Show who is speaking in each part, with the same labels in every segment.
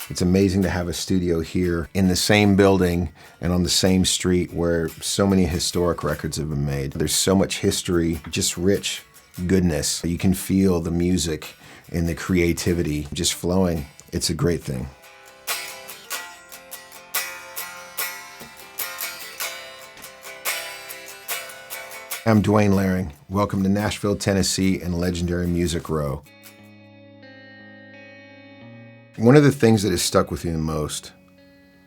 Speaker 1: It's amazing to have a studio here in the same building and on the same street where so many historic records have been made. There's so much history, just rich goodness. You can feel the music and the creativity just flowing. It's a great thing. I'm Dwayne Larring. Welcome to Nashville, Tennessee and Legendary Music Row. One of the things that has stuck with me the most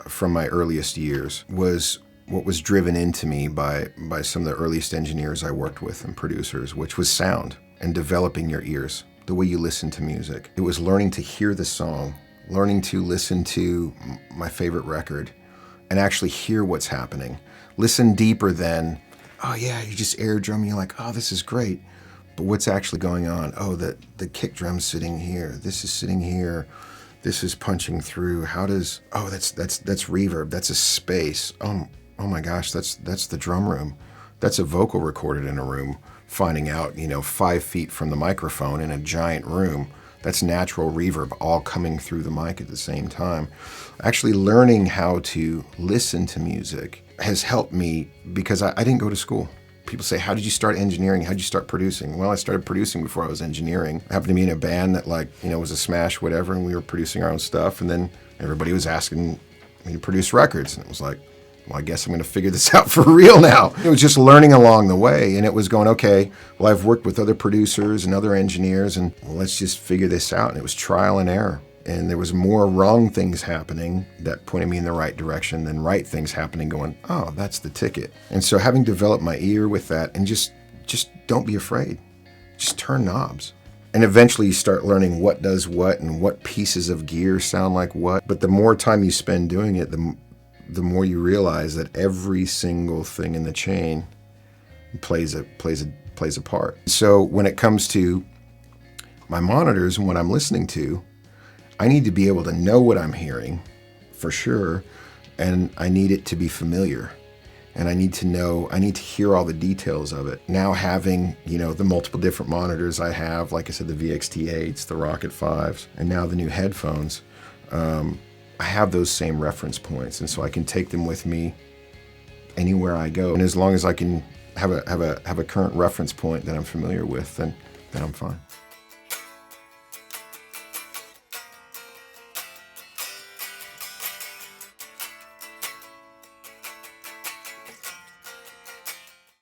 Speaker 1: from my earliest years was what was driven into me by some of the earliest engineers I worked with and producers, which was sound and developing your ears, the way you listen to music. It was learning to hear the song, learning to listen to my favorite record and actually hear what's happening. Listen deeper than, oh yeah, you just air drum and you're like, oh, this is great. But what's actually going on? Oh, the kick drum's sitting here. This is sitting here. This is punching through. How does, oh, that's reverb. That's a space. Oh my gosh, that's the drum room. That's a vocal recorded in a room, finding out, 5 feet from the microphone in a giant room. That's natural reverb all coming through the mic at the same time. Actually learning how to listen to music has helped me because I didn't go to school. People say, how did you start engineering? How did you start producing? Well, I started producing before I was engineering. I happened to be in a band that was a smash, whatever, and we were producing our own stuff. And then everybody was asking me to produce records. And it was like, well, I guess I'm going to figure this out for real now. It was just learning along the way. And it was going, okay, well, I've worked with other producers and other engineers, and well, let's just figure this out. And it was trial and error. And there was more wrong things happening that pointed me in the right direction than right things happening going, oh, that's the ticket. And so having developed my ear with that, and just don't be afraid. Just turn knobs. And eventually you start learning what does what and what pieces of gear sound like what. But the more time you spend doing it, the more you realize that every single thing in the chain plays a part. So when it comes to my monitors and what I'm listening to, I need to be able to know what I'm hearing, for sure, and I need it to be familiar. And I need to hear all the details of it. Now having, the multiple different monitors I have, like I said, the VXT8s, the Rokit 5s, and now the new headphones, I have those same reference points, and so I can take them with me anywhere I go. And as long as I can have a current reference point that I'm familiar with, then I'm fine.